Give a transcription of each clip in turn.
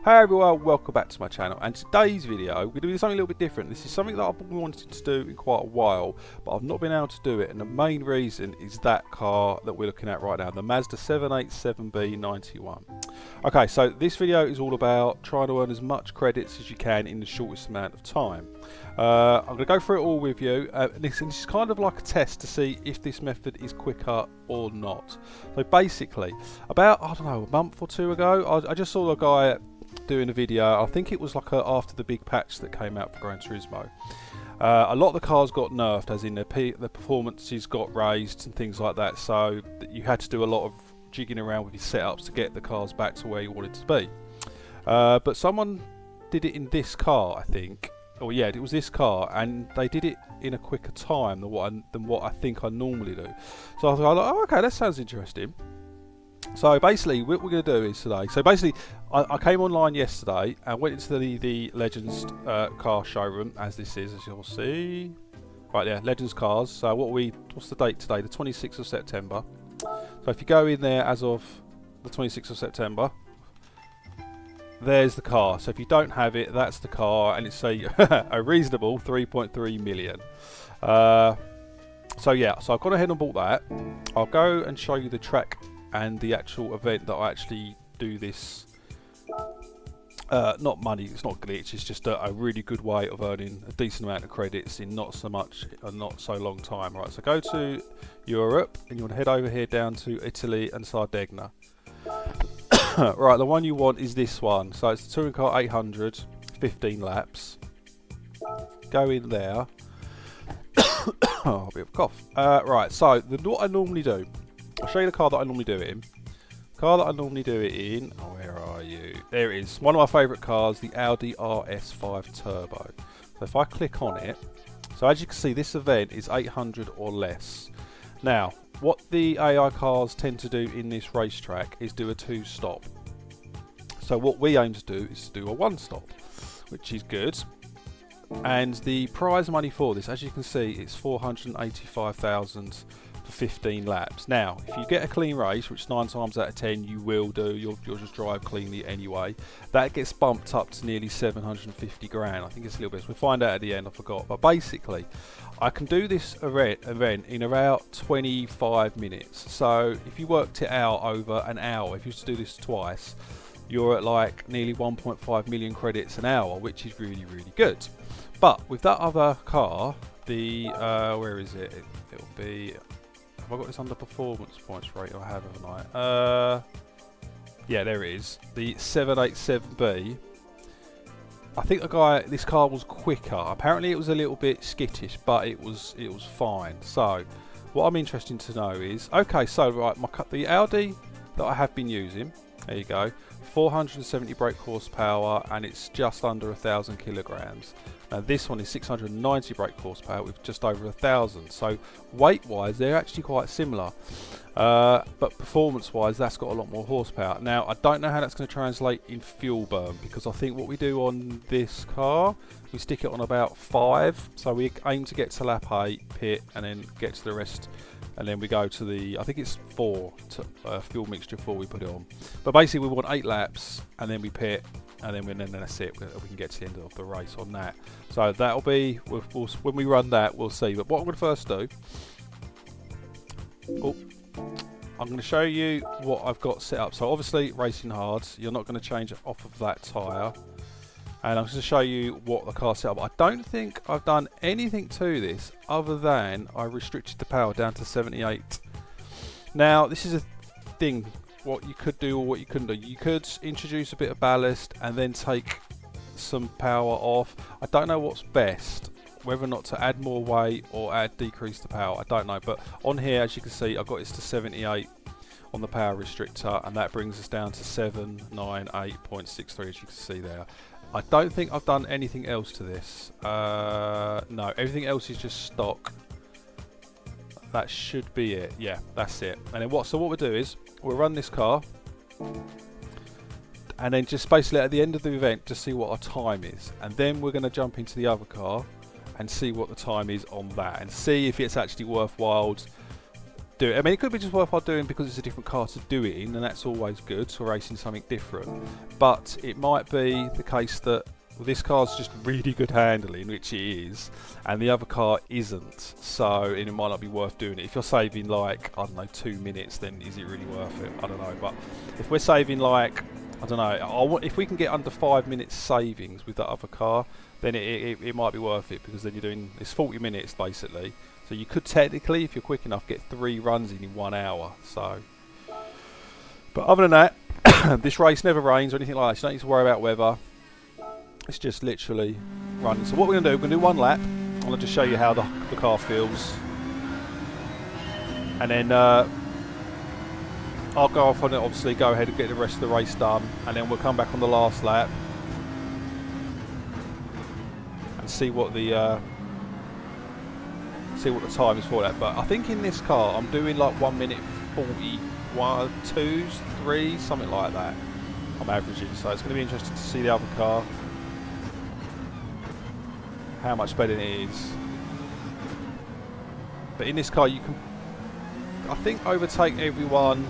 Hey everyone, welcome back to my channel, and today's video we're going to do something a little bit different. This is something that I've been wanting to do in quite a while, but I've not been able to do it, and the main reason is that car that we're looking at right now, the Mazda 787B91. Okay, so this video is all about trying to earn as much credits as you can in the shortest amount of time. I'm going to go through it all with you. This is kind of like a test to see if this method is quicker or not. So basically, about, I don't know, a month or two ago, I just saw a guy doing a video. I think it was like after the big patch that came out for Gran Turismo. A lot of the cars got nerfed, as in the performances got raised and things like that, so that you had to do a lot of jigging around with your setups to get the cars back to where you wanted to be. But someone did it in this car, I think. Oh yeah, it was this car, and they did it in a quicker time than what I think I normally do. So I thought, oh, okay, that sounds interesting. So basically, what we're going to do is today. So basically, I came online yesterday and went into the Legends car showroom, as this is, as you'll see. Right there, Legends cars. So what's the date today? The 26th of September. So if you go in there as of the 26th of September, there's the car. So if you don't have it, that's the car, and it's a reasonable 3.3 million. So yeah, so I've gone ahead and bought that. I'll go and show you the track and the actual event that I actually do this. Not money, it's not glitch, it's just a really good way of earning a decent amount of credits in not so long time. Right, so go to Europe and you want to head over here down to Italy and Sardinia. Right, the one you want is this one. So it's the Touring Car 800, 15 laps. Go in there. Oh, a bit of a cough. Right, so what I normally do, I'll show you the car that I normally do it in. The car that I normally do it in, oh, where are you? There it is. One of my favourite cars, the Audi RS5 Turbo. So if I click on it, so as you can see, this event is 800 or less. Now, what the AI cars tend to do in this racetrack is do a 2-stop. So what we aim to do is to do a 1-stop, which is good. And the prize money for this, as you can see, it's 485,000 for 15 laps. Now, if you get a clean race, which 9 times out of 10 you will do, you'll just drive cleanly anyway, that gets bumped up to nearly 750 grand. I think it's a little bit. We'll find out at the end, I forgot. But basically, I can do this event in about 25 minutes. So if you worked it out over an hour, if you used to do this twice, you're at like nearly 1.5 million credits an hour, which is really, really good. But with that other car, the where is it? It'll be. Have I got this under performance points rate? I have, haven't I? Yeah, there it is. The 787B. I think this car was quicker. Apparently, it was a little bit skittish, but it was fine. So, what I'm interested to know is, okay, so right, the Audi that I have been using. There you go. 470 brake horsepower, and it's just under 1,000 kilograms. Now this one is 690 brake horsepower with just over 1,000. So weight-wise, they're actually quite similar. But performance-wise, that's got a lot more horsepower. Now I don't know how that's going to translate in fuel burn, because I think what we do on this car, we stick it on about 5. So we aim to get to lap 8, pit, and then get to the rest. And then we go to the, I think it's 4, fuel mixture 4 we put it on. But basically we want 8 laps, and then we pit, and then that's it. We can get to the end of the race on that. So that'll be, when we run that, we'll see. But what I'm going to first do, I'm going to show you what I've got set up. So obviously racing hard, you're not going to change it off of that tyre. And I'm going to show you what the car set up. I don't think I've done anything to this other than I restricted the power down to 78. Now, this is a thing, what you could do or what you couldn't do. You could introduce a bit of ballast and then take some power off. I don't know what's best, whether or not to add more weight or decrease the power. I don't know. But on here, as you can see, I've got this to 78 on the power restrictor, and that brings us down to 798.63, as you can see there. I don't think I've done anything else to this. No, everything else is just stock. That should be it. Yeah, that's it. And then what we'll do is we'll run this car, and then just basically at the end of the event, just see what our time is, and then we're going to jump into the other car and see what the time is on that, and see if it's actually worthwhile do it. I mean, it could be just worthwhile doing because it's a different car to do it in, and that's always good, so racing something different. But it might be the case that this car's just really good handling, which it is, and the other car isn't, so it might not be worth doing it. If you're saving like, I don't know, 2 minutes, then is it really worth it? I don't know, but if we're saving like, I don't know, if we can get under 5 minutes savings with that other car, then it might be worth it, because then you're doing, it's 40 minutes basically. So you could technically, if you're quick enough, get 3 runs in 1 hour. So, but other than that, this race never rains or anything like that. You don't need to worry about weather. It's just literally running. So what we're going to do, we're going to do 1 lap. I'm going to just show you how the car feels. And then I'll go off on it, obviously, go ahead and get the rest of the race done. And then we'll come back on the last lap and see what the time is for that. But I think in this car I'm doing like 1 minute 41, 2s, 3, something like that. I'm averaging, so it's going to be interesting to see the other car, how much better it is. But in this car you can, I think, overtake everyone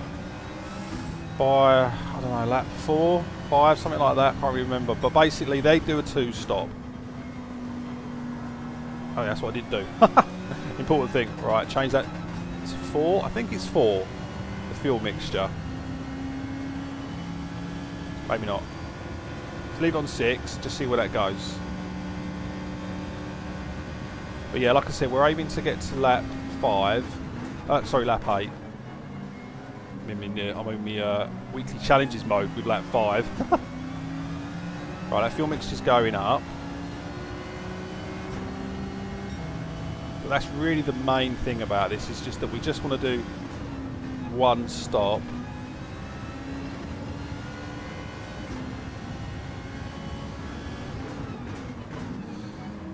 by, I don't know, lap 4, 5, something like that, can't really remember. But basically they do a 2-stop. Oh yeah, that's what I did do. Important thing. Right, change that to 4. I think it's 4. The fuel mixture. Maybe not. Let's leave it on 6. Just see where that goes. But yeah, like I said, we're aiming to get to lap 5. Sorry, lap 8. I'm in my weekly challenges mode with lap 5. Right, that fuel mixture's going up. But that's really the main thing about this, is just that we just want to do 1 stop.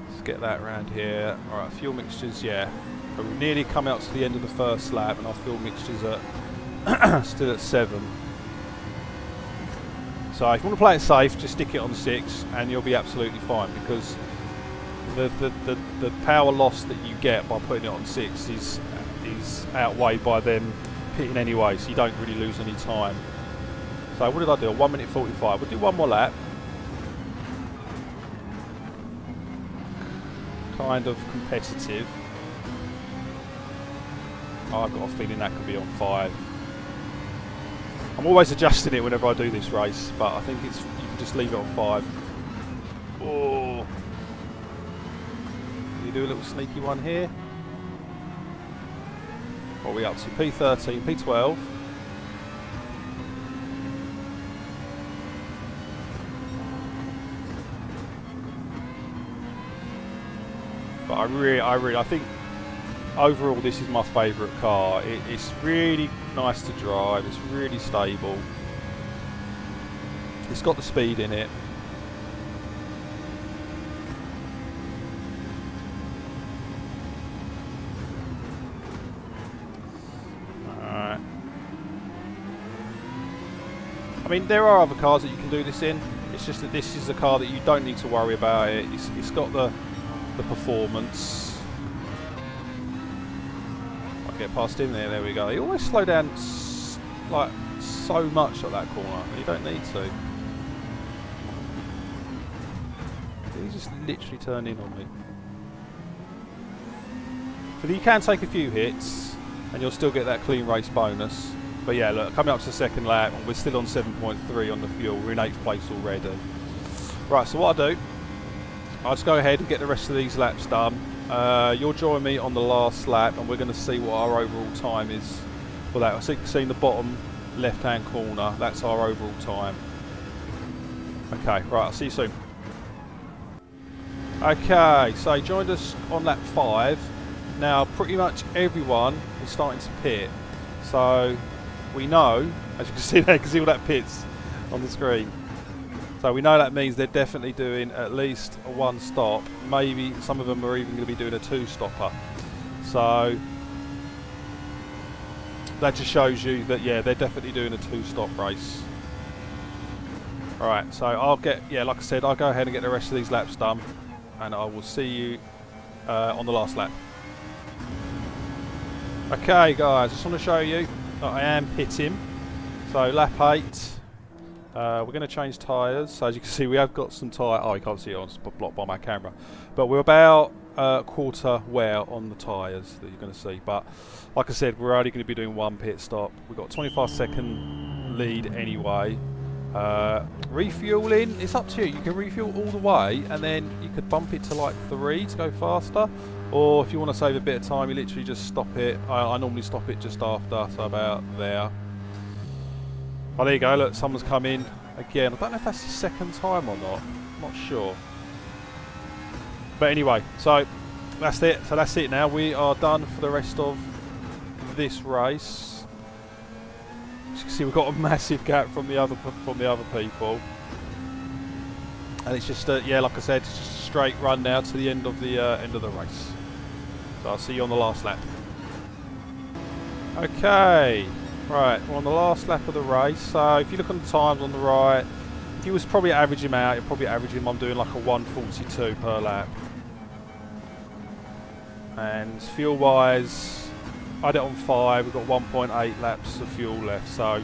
Let's get that around here. Alright, fuel mixtures, yeah. But we've nearly come out to the end of the first lap, and our fuel mixtures are still at 7. So if you want to play it safe, just stick it on 6 and you'll be absolutely fine, because the power loss that you get by putting it on 6 is outweighed by them pitting anyway, so you don't really lose any time. So what did I do? 1 minute 45. We'll do 1 more lap. Kind of competitive. Oh, I've got a feeling that could be on 5. I'm always adjusting it whenever I do this race, but I think you can just leave it on 5. Oh. You do a little sneaky one here. What are we up to? P13, P12. But I think overall this is my favourite car. It's really nice to drive. It's really stable. It's got the speed in it. Alright. I mean, there are other cars that you can do this in. It's just that this is a car that you don't need to worry about it. It's got the performance. I'll get past him there. There we go. You always slow down like so much at that corner. You don't need to. He just literally turned in on me. So you can take a few hits and you'll still get that clean race bonus. But yeah, look, coming up to the second lap, and we're still on 7.3 on the fuel. We're in 8th place already. Right, so what I do, I'll just go ahead and get the rest of these laps done. You'll join me on the last lap, and we're going to see what our overall time is for that. I think you can see in the bottom left-hand corner, that's our overall time. Okay, right, I'll see you soon. Okay, so you joined us on lap 5. Now, pretty much everyone is starting to pit. So we know, as you can see there, you can see all that pits on the screen. So we know that means they're definitely doing at least a 1 stop. Maybe some of them are even going to be doing a 2-stopper. So that just shows you that, yeah, they're definitely doing a 2-stop race. Alright, so I'll get, yeah, like I said, I'll go ahead and get the rest of these laps done, and I will see you on the last lap. Okay guys, just want to show you that I am pitting. So lap 8, we're going to change tyres. So as you can see, we have got some tyre. Oh, you can't see it, it's blocked by my camera. But we're about quarter wear on the tyres that you're going to see. But like I said, we're only going to be doing one pit stop. We've got 25-second lead anyway. Refueling, it's up to you. You can refuel all the way and then you could bump it to like 3 to go faster. Or if you want to save a bit of time, you literally just stop it. I normally stop it just after, so about there. Oh, there you go, look, someone's come in again. I don't know if that's the second time or not. I'm not sure. But anyway, so that's it. So that's it now. We are done for the rest of this race. As you can see, we've got a massive gap from the other people. And it's just, yeah, like I said, it's just a straight run now to the end of the race. So I'll see you on the last lap. Okay, right, we're on the last lap of the race. So if you look on the times on the right, if you was probably average him out, you're probably averaging him. I'm doing like a 1:42 per lap. And fuel wise, I did it on 5. We've got 1.8 laps of fuel left. So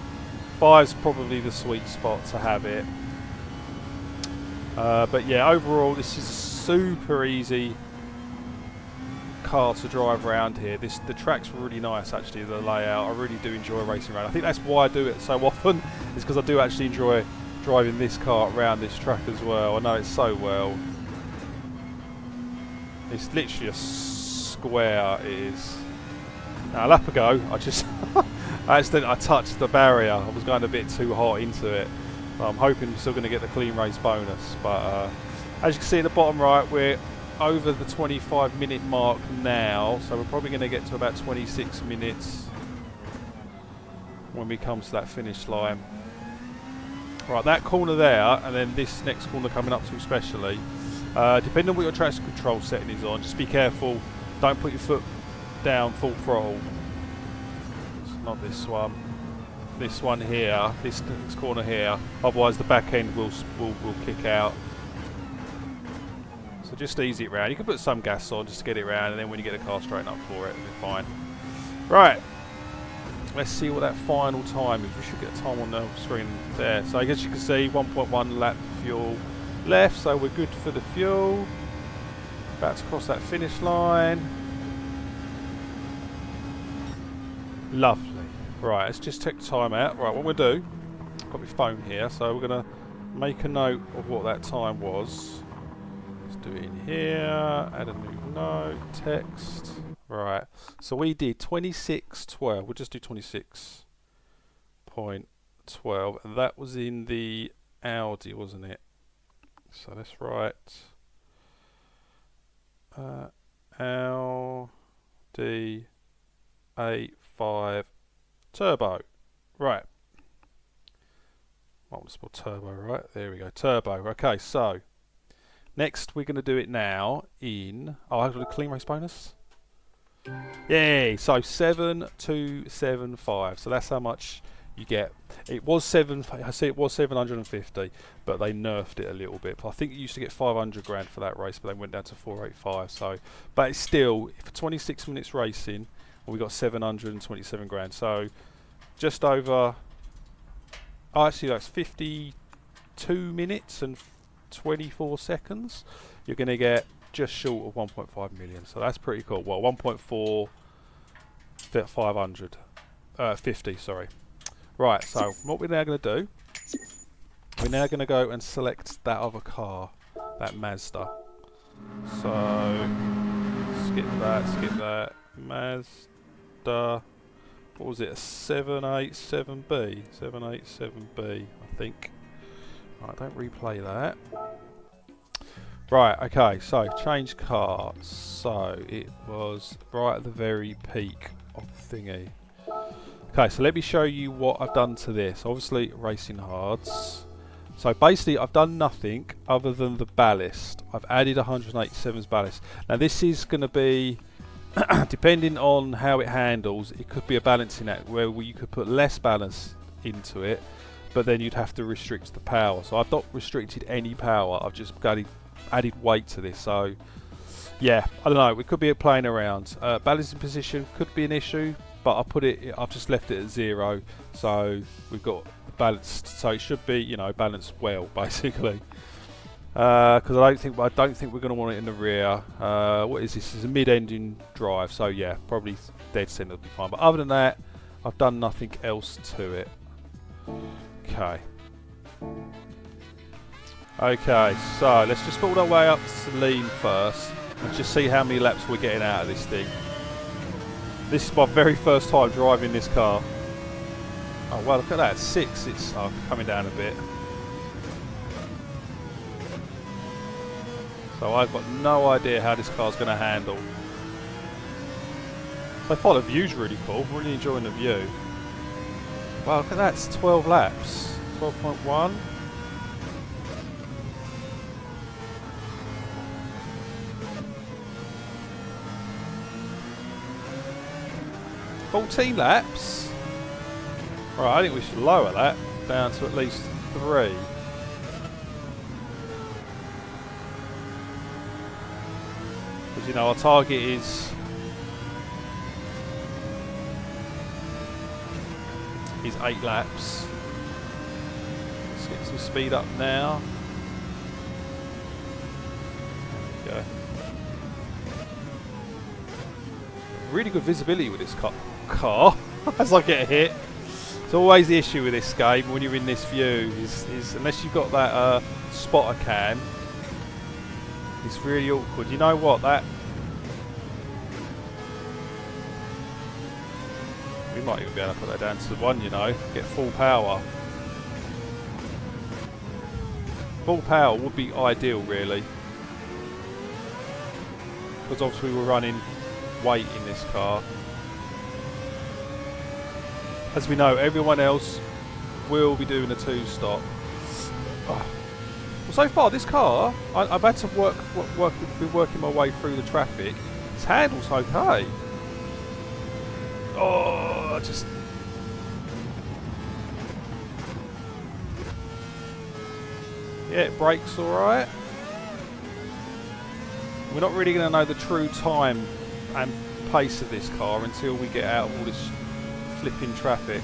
5's probably the sweet spot to have it. But yeah, overall this is a super easy car to drive around here. The track's really nice actually, the layout. I really do enjoy racing around. I think that's why I do it so often, is because I do actually enjoy driving this car around this track as well. I know it so well. It's literally a square, it is. Now a lap ago I touched the barrier. I was going a bit too hot into it. I'm hoping we're still going to get the clean race bonus, but as you can see at the bottom right, we're over the 25-minute mark now, so we're probably going to get to about 26 minutes when we come to that finish line. Right, that corner there, and then this next corner coming up to especially, depending on what your traction control setting is on, just be careful, don't put your foot down full throttle. It's not this one. This one here, this corner here, otherwise the back end will kick out. So just ease it round. You can put some gas on just to get it round, and then when you get the car straightened up for it, it'll be fine. Right, let's see what that final time is. We should get a time on the screen there. So I guess you can see 1.1 lap fuel left, so we're good for the fuel. About to cross that finish line. Lovely. Right, let's just take the time out. Right, what we'll do, I've got my phone here, so we're going to make a note of what that time was. Let's do it in here, add a new note, text. Right, so we did 26.12, we'll just do 26.12, and that was in the Audi, wasn't it? So let's write Audi A5 Turbo. Right. I want to spell turbo, right? There we go. Turbo. Okay, so next we're going to do it now in... Oh, I've got a clean race bonus. Yay! So 7275. So that's how much you get. It was I say it was 750, but they nerfed it a little bit. I think you used to get 500 grand for that race, but they went down to 485. So, but it's still, for 26 minutes racing, we got 727 grand. So just over, oh actually that's 52 minutes and 24 seconds. You're going to get just short of 1.5 million. So that's pretty cool. Well, 50, sorry. Right, so what we're now going to do, we're now going to go and select that other car, that Mazda. So skip that, Mazda, what was it, a 787B, I think. Right, don't replay that. Right, okay, so change car. So it was right at the very peak of the thingy. Okay, so let me show you what I've done to this. Obviously, racing hards. So basically, I've done nothing other than the ballast. I've added 187's ballast. Now this is going to be, depending on how it handles, it could be a balancing act where you could put less ballast into it, but then you'd have to restrict the power. So I've not restricted any power. I've just added weight to this. So Yeah, I don't know. We could be playing around. Balancing position could be an issue, but I've just left it at 0, so we've got balanced. So it should be, you know, balanced well, basically. Because I don't think we're going to want it in the rear. What is this? This is a mid-engine drive, so yeah, probably dead center will be fine. But other than that, I've done nothing else to it. Okay. Okay, so let's just build our way up to lean first and just see how many laps we're getting out of this thing. This is my very first time driving this car. Oh well, look at that, 6. It's coming down a bit. So I've got no idea how this car's going to handle. So far the view's really cool. I'm really enjoying the view. Wow, look at that. It's 12 laps. 12.1. $14 laps. Right, I think we should lower that down to at least 3. Because, you know, our target is 8 laps. Let's get some speed up now. There we go. Really good visibility with this car as I get hit. It's always the issue with this game when you're in this view is unless you've got that spotter cam, it's really awkward. You know what? We might even be able to put that down to 1, you know, get full power. Full power would be ideal, really. Because obviously we're running weight in this car. As we know, everyone else will be doing a 2-stop. Oh. Well, so far this car, I've had to be working my way through the traffic. This handles okay. Oh, just... Yeah, it brakes alright. We're not really going to know the true time and pace of this car until we get out of all this flipping traffic.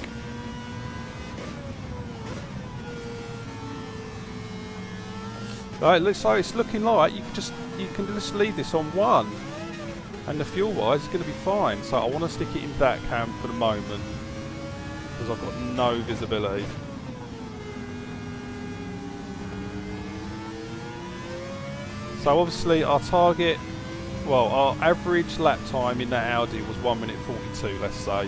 Right, looks like it's looking like you can just leave this on 1, and the fuel wise is going to be fine. So I want to stick it in that cam for the moment because I've got no visibility. So obviously our target, well, our average lap time in that Audi was 1 minute 42, let's say.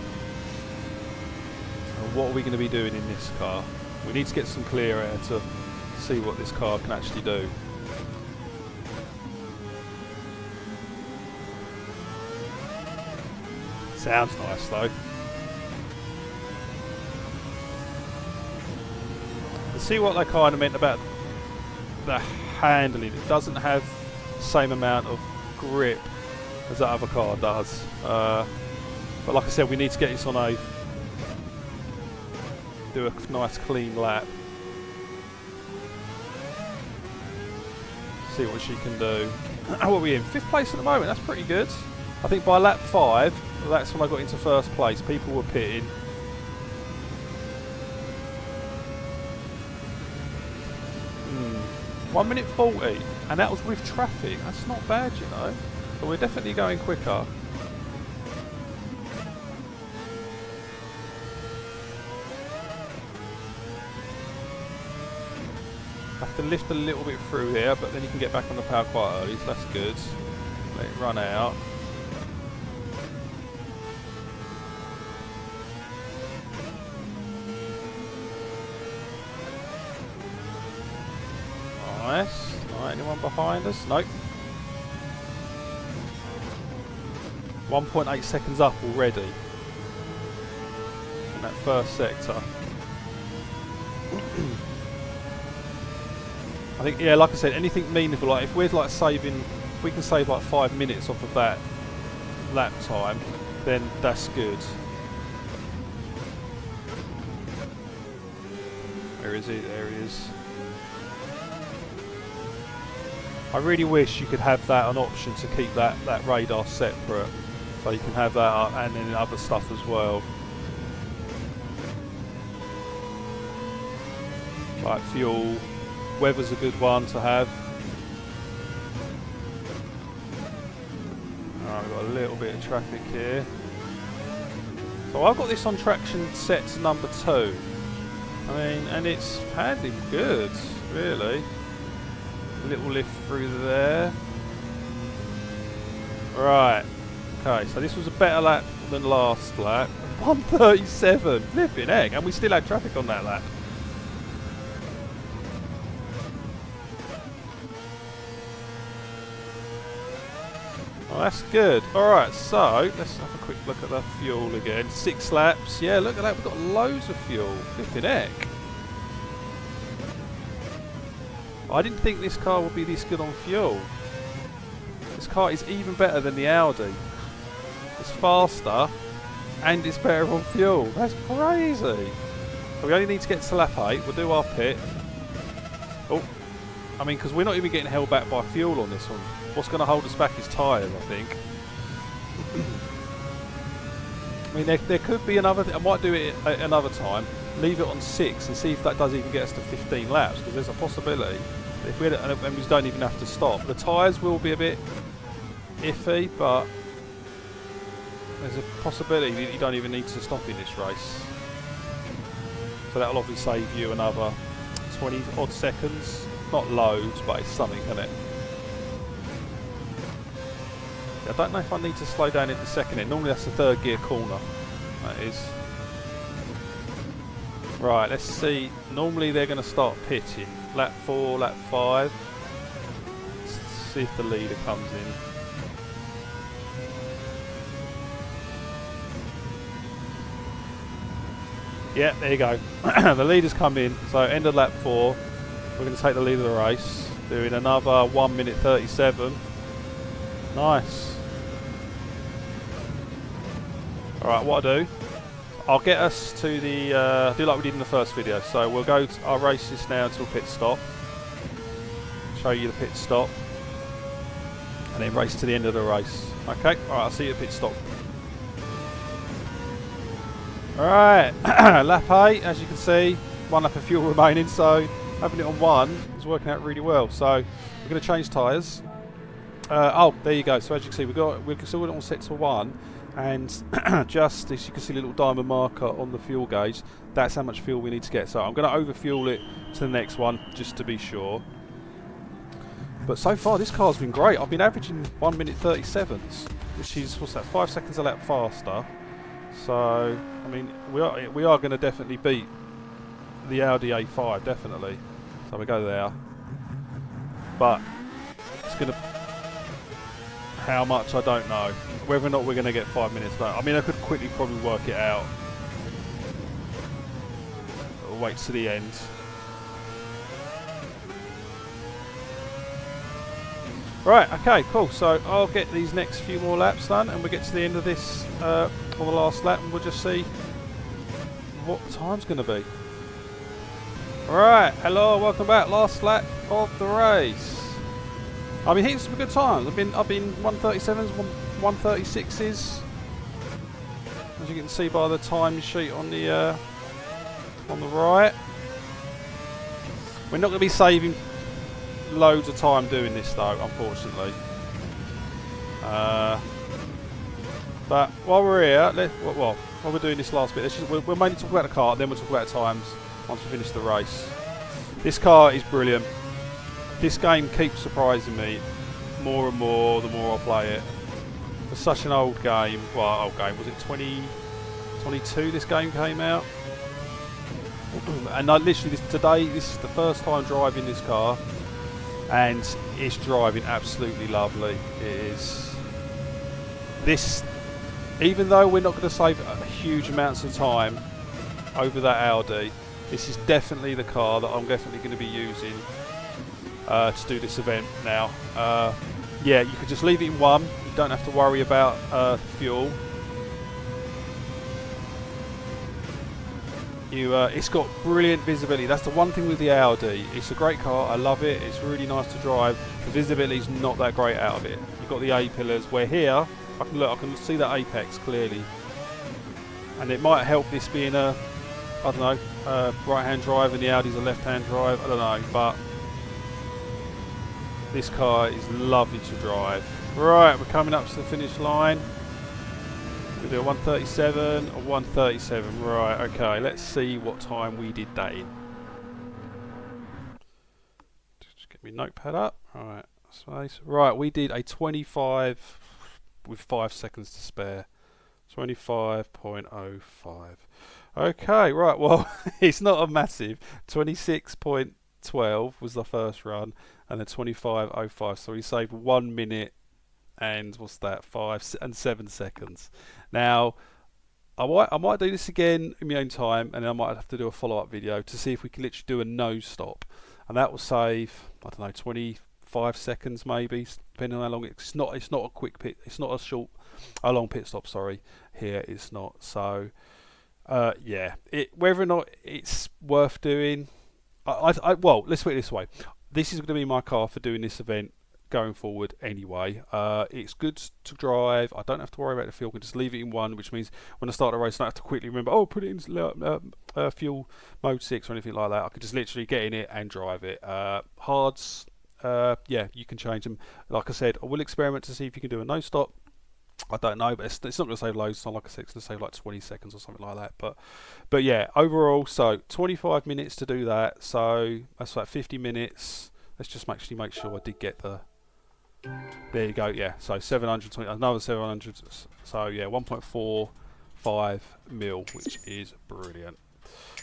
And what are we going to be doing in this car? We need to get some clear air to see what this car can actually do. Sounds nice though. Let's see what they kind of meant about the handling. It doesn't have the same amount of grip as that other car does. But like I said, we need to get this on do a nice clean lap. See what she can do. What are we in? 5th place at the moment. That's pretty good. I think by lap 5, that's when I got into 1st place. People were pitting. Hmm. 1 minute 40, and that was with traffic. That's not bad, you know. But we're definitely going quicker. Have to lift a little bit through here, but then you can get back on the power quite early, so that's good. Let it run out. Nice. Alright, anyone behind us? Nope. 1.8 seconds up already in that first sector. I think, yeah, like I said, anything meaningful, like if we're like saving, if we can save like 5 minutes off of that lap time, then that's good. Where is he? There he is. I really wish you could have that an option to keep that radar separate, so you can have that up and then other stuff as well. Like fuel, weather's a good one to have. Alright, we've got a little bit of traffic here. So I've got this on traction set to number 2. I mean, and it's handling good, really. A little lift through there. Right. Okay, so this was a better lap than last lap. 1:37, flipping heck, and we still had traffic on that lap. Oh, that's good. Alright, so let's have a quick look at the fuel again. 6 laps. Yeah, look at that. We've got loads of fuel. Flipping heck. I didn't think this car would be this good on fuel. This car is even better than the Audi. It's faster and it's better on fuel. That's crazy. So we only need to get to lap 8. We'll do our pit. Oh, I mean, because we're not even getting held back by fuel on this one. What's going to hold us back is tyres, I think. I mean, there could be another... I might do it another time. Leave it on 6 and see if that does even get us to 15 laps, because there's a possibility. If we and we don't even have to stop. The tyres will be a bit iffy, but there's a possibility that you don't even need to stop in this race. So that'll obviously save you another 20 odd seconds. Not loads, but it's something, isn't it? I don't know if I need to slow down in the second end. Normally that's the 3rd gear corner. That is. Right, let's see. Normally they're going to start pitting. Lap 4, lap 5. Let's see if the leader comes in. Yeah, there you go. The leader's come in. So end of lap 4. We're going to take the lead of the race. Doing another 1:37. Nice. Alright, what I'll do, I'll get us to the, do like we did in the first video. So we'll go to our races now until pit stop. Show you the pit stop. And then race to the end of the race. Okay, alright, I'll see you at pit stop. Alright, lap 8, as you can see, 1 lap of fuel remaining, so having it on 1 is working out really well. So we're going to change tyres. Oh, there you go. So as you can see, we're still all set to 1. And just as you can see, a little diamond marker on the fuel gauge, that's how much fuel we need to get. So I'm going to over fuel it to the next one just to be sure. But so far this car's been great. I've been averaging 1:37, which is, what's that, 5 seconds a lap faster. So I mean, we are going to definitely beat the Audi A5, definitely. So we go there, but it's going to, how much I don't know. Whether or not we're going to get 5 minutes, I mean, I could quickly probably work it out. I'll wait to the end. Right, okay, cool. So I'll get these next few more laps done, and we'll get to the end of this on the last lap, and we'll just see what the time's going to be. Alright, hello, welcome back. Last lap of the race. I've been hitting some good times. I've been 1:37s, 1:36s. As you can see by the time sheet on the right. We're not going to be saving loads of time doing this though, unfortunately. But while we're here, while we're doing this last bit, we'll mainly talk about the car, then we'll talk about times once we finish the race. This car is brilliant. This game keeps surprising me more and more the more I play it. For such an old game, well, old game, was it 2022 this game came out? And I literally, today, this is the first time driving this car, and it's driving absolutely lovely. It is. This, even though we're not going to save huge amounts of time over that Audi, this is definitely the car that I'm definitely going to be using to do this event now. Yeah, you could just leave it in 1. You don't have to worry about fuel. It's got brilliant visibility. That's the one thing with the Audi. It's a great car. I love it. It's really nice to drive. The visibility is not that great out of it. You've got the A pillars. Where here, I can see that apex clearly, and it might help this being a, I don't know, right-hand drive and the Audi's a left-hand drive. I don't know, but this car is lovely to drive. Right, we're coming up to the finish line. We do a 137, a 137. Right, okay, let's see what time we did that in. Just get my notepad up. Right, space. Right, we did a 25 with 5 seconds to spare. 25.05. Okay, right, well, it's not a massive. 26.12 was the first run, and a 25.05. So we saved 1 minute and what's that? 5 and 7 seconds. Now, I might do this again in my own time, and then I might have to do a follow-up video to see if we can literally do a no stop, and that will save, I don't know, 25 seconds maybe, depending on how long it's not a quick pit. It's not a long pit stop. Sorry, here it's not. So, yeah, whether or not it's worth doing, well, let's put it this way. This is going to be my car for doing this event going forward anyway. It's good to drive. I don't have to worry about the fuel. I can just leave it in 1, which means when I start a race I don't have to quickly remember, oh, put it in fuel mode 6 or anything like that. I can just literally get in it and drive it. Hards, yeah, you can change them. Like I said, I will experiment to see if you can do a no stop. I don't know, but it's not going to save loads. It's not like I said, it's going to save like 20 seconds or something like that. But yeah, overall, so 25 minutes to do that. So that's like 50 minutes. Let's just actually make sure I did get the. There you go. Yeah. So 720. Another 700. So yeah, 1.45 mil, which is brilliant.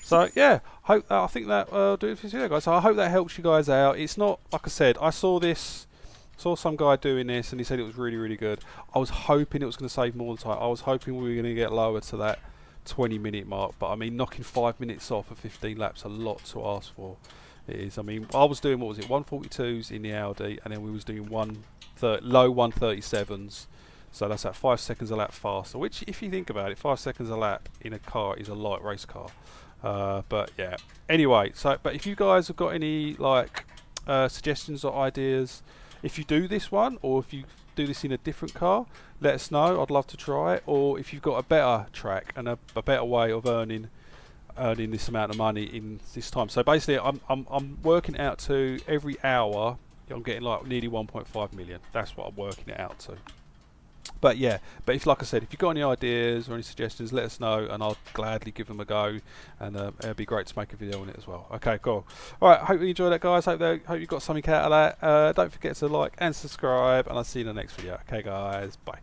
So yeah, I think that do it for this video, guys. So I hope that helps you guys out. It's not, like I said, I saw some guy doing this and he said it was really, really good. I was hoping it was going to save more time. I was hoping we were going to get lower to that 20-minute mark, but I mean, knocking 5 minutes off of 15 laps, a lot to ask for. It is. I mean, I was doing, what was it, 142s in the Audi, and then we was doing low 137s. So that's at 5 seconds a lap faster, which, if you think about it, 5 seconds a lap in a car is a light race car. But yeah. Anyway, but if you guys have got any like suggestions or ideas, if you do this one, or if you do this in a different car, let us know. I'd love to try it. Or if you've got a better track and a better way of earning this amount of money in this time. So basically, I'm working out to every hour I'm getting like nearly 1.5 million. That's what I'm working it out to. But yeah, but if, like I said, if you've got any ideas or any suggestions, let us know, and I'll gladly give them a go. And it'd be great to make a video on it as well. Okay, cool. All right, hope you enjoyed that, guys. Hope you got something out of that. Don't forget to like and subscribe, and I'll see you in the next video. Okay, guys, bye.